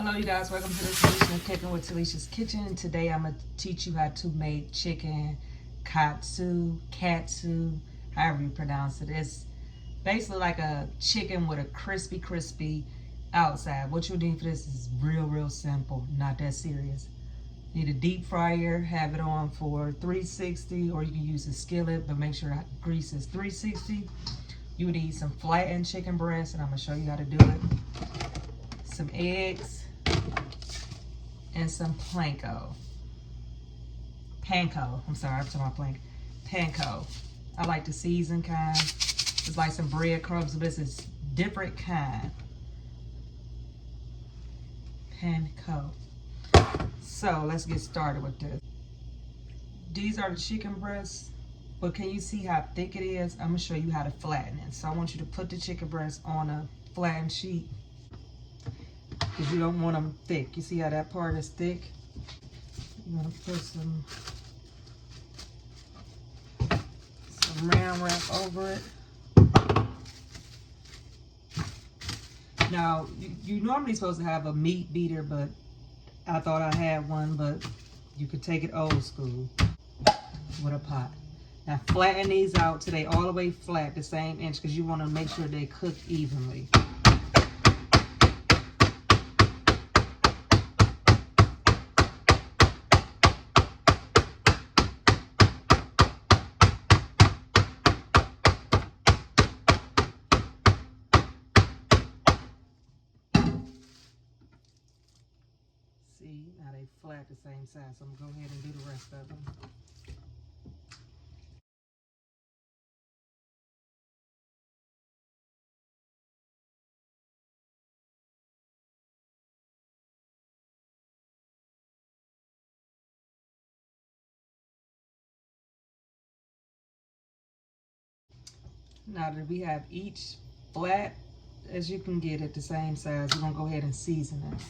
Hello you guys, welcome to the Talessia Cooking with Talessia's Kitchen. Today I'm going to teach you how to make chicken katsu, however you pronounce it. It's basically like a chicken with a crispy outside. What you need for this is real simple, not that serious. You need a deep fryer, have it on for 360, or you can use a skillet, but make sure the grease is 360. You would need some flattened chicken breast, and I'm going to show you how to do it. Some eggs, and some Panko. I'm sorry, I'm talking about Panko. I like the seasoned kind. It's like some breadcrumbs, but this is different kind. Panko. So let's get started with this. These are the chicken breasts, but can you see how thick it is? I'm gonna show you how to flatten it. So I want you to put the chicken breast on a flattened sheet, because you don't want them thick. You see how that part is thick? You want to put some Saran wrap over it. Now, you normally supposed to have a meat beater, but I thought I had one, but you could take it old school with a pot. Now flatten these out till they all the way flat, the same inch, because you want to make sure they cook evenly. See, now they flat the same size, so I'm going to go ahead and do the rest of them. Now that we have each flat as you can get it the same size, we're going to go ahead and season this.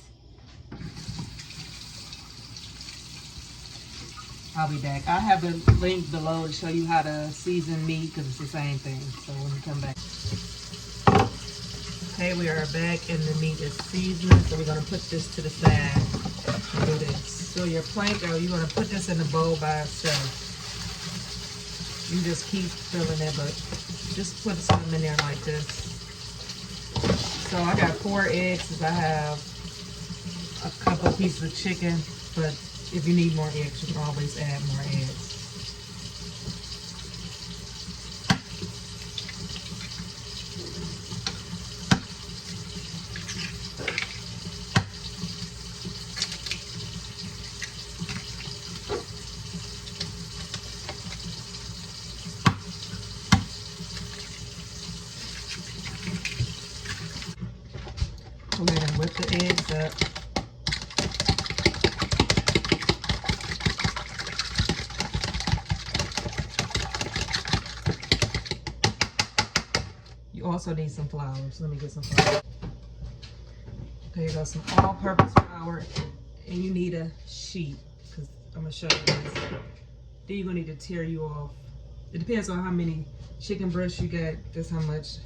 I'll be back. I have the link below to show you how to season meat, because it's the same thing. So when we come back. Okay, we are back and the meat is seasoned. So we're going to put this to the side and do this. So your Panko, you're going to put this in the bowl by itself. You just keep filling it, but just put something in there like this. So I got 4 eggs. I have a couple pieces of chicken, but if you need more eggs, you can always add more eggs. Go ahead and whip the eggs up. You also need some flour, so let me get some flour. Okay, you got some all-purpose flour, and you need a sheet, because I'm going to show you this. Then you're going to need to tear you off. It depends on how many chicken breasts you got, that's how much,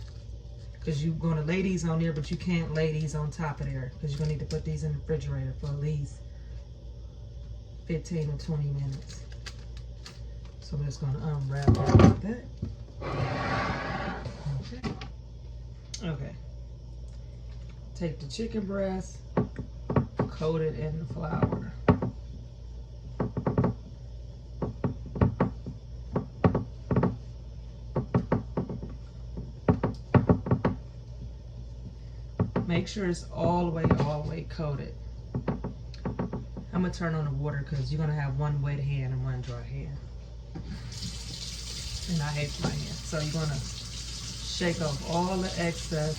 because you're going to lay these on there, but you can't lay these on top of there, because you're going to need to put these in the refrigerator for at least 15 or 20 minutes. So I'm just going to unwrap it like that. Okay. Take the chicken breast, coat it in the flour. Make sure it's all the way coated. I'm gonna turn on the water because you're gonna have one wet hand and one dry hand. And I hate my hand. So you're gonna shake off all the excess.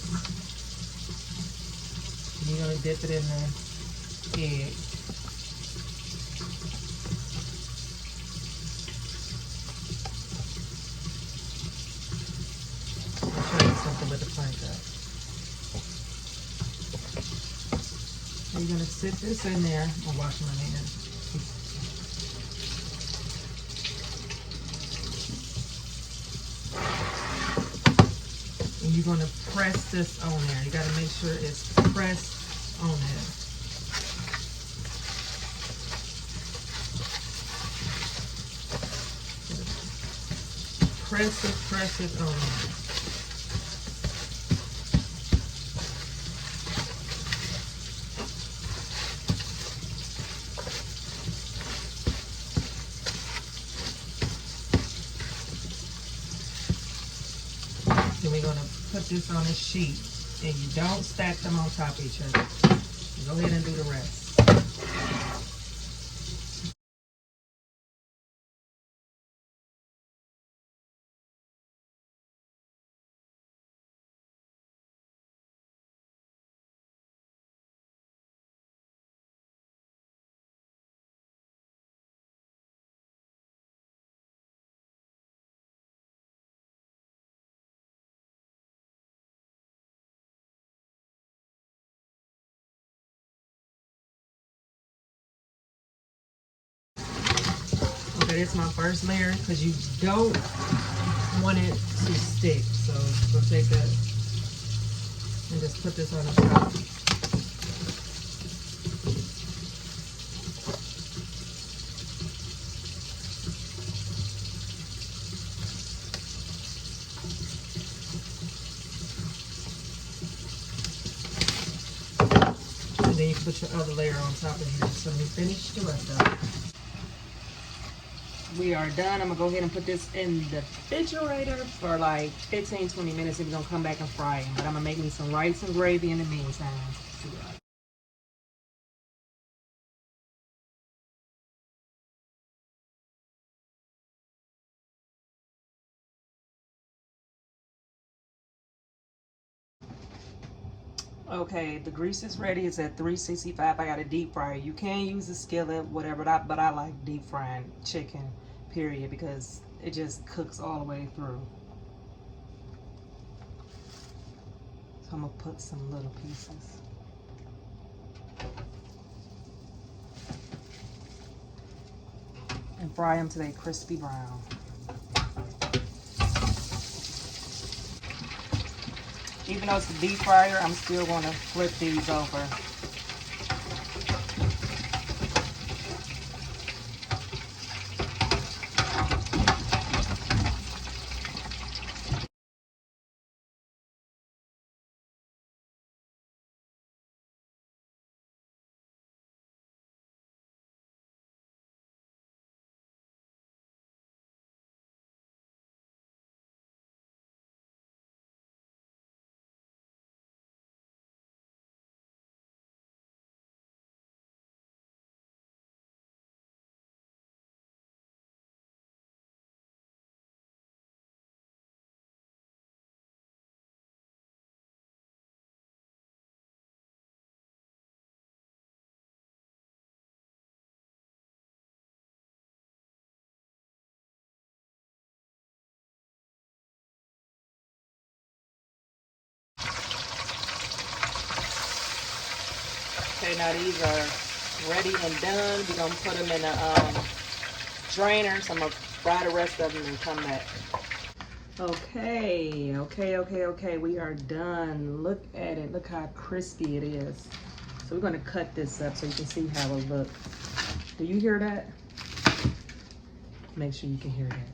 And you're gonna dip it in the egg. I'll show you something with the Panko. So you're gonna sit this in there. I'll wash my hands. And you're going to press this on there. You got to make sure it's pressed on there. press it on. Then we're gonna put this on a sheet, and you don't stack them on top of each other. Go ahead and do the rest. Okay, this is my first layer because you don't want it to stick. So we'll take that and just put this on the top. And then you put your other layer on top of here. So let me finish the rest of it. We are done. I'm gonna go ahead and put this in the refrigerator for like 15-20 minutes, and we're gonna come back and fry them. But I'm gonna make me some rice and gravy in the meantime. Okay, the grease is ready. It's at 365. I got a deep fryer. You can use a skillet, whatever, but I like deep frying chicken, period, because it just cooks all the way through. So I'm gonna put some little pieces. And fry them to a crispy brown. Even though it's a deep fryer, I'm still gonna flip these over. Okay, now these are ready and done. We're gonna put them in a drainer. So I'm gonna fry the rest of them and come back. Okay. We are done. Look at it. Look how crispy it is. So we're gonna cut this up so you can see how it looks. Do you hear that? Make sure you can hear that.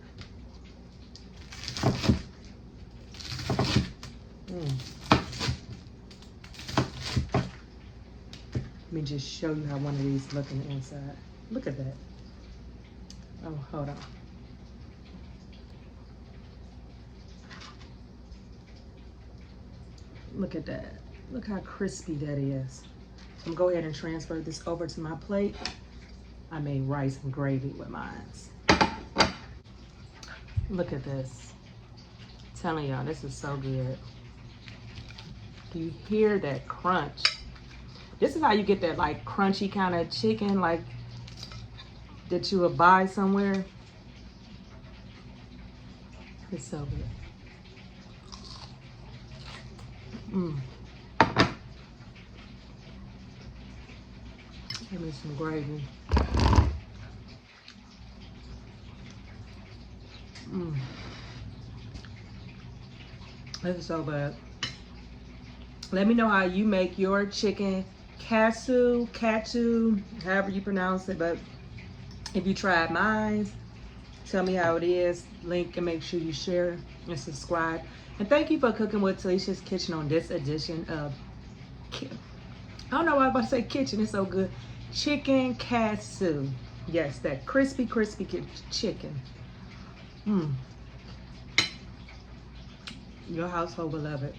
Let me just show you how one of these look on the inside. Look at that. Oh, hold on. Look at that. Look how crispy that is. So I'm gonna go ahead and transfer this over to my plate. I made rice and gravy with mine. Look at this. I'm telling y'all, this is so good. Do you hear that crunch? This is how you get that like crunchy kind of chicken like that you would buy somewhere. It's so good. Give me some gravy. This is so good. Let me know how you make your chicken katsu, however you pronounce it. But if you tried mine, Tell me how it is. Link and make sure you share and subscribe. And thank you for cooking with Talessia's Kitchen on this edition of, I don't know why I'm about to say kitchen, it's so good. Chicken katsu. Yes, that crispy chicken. Your household will love it.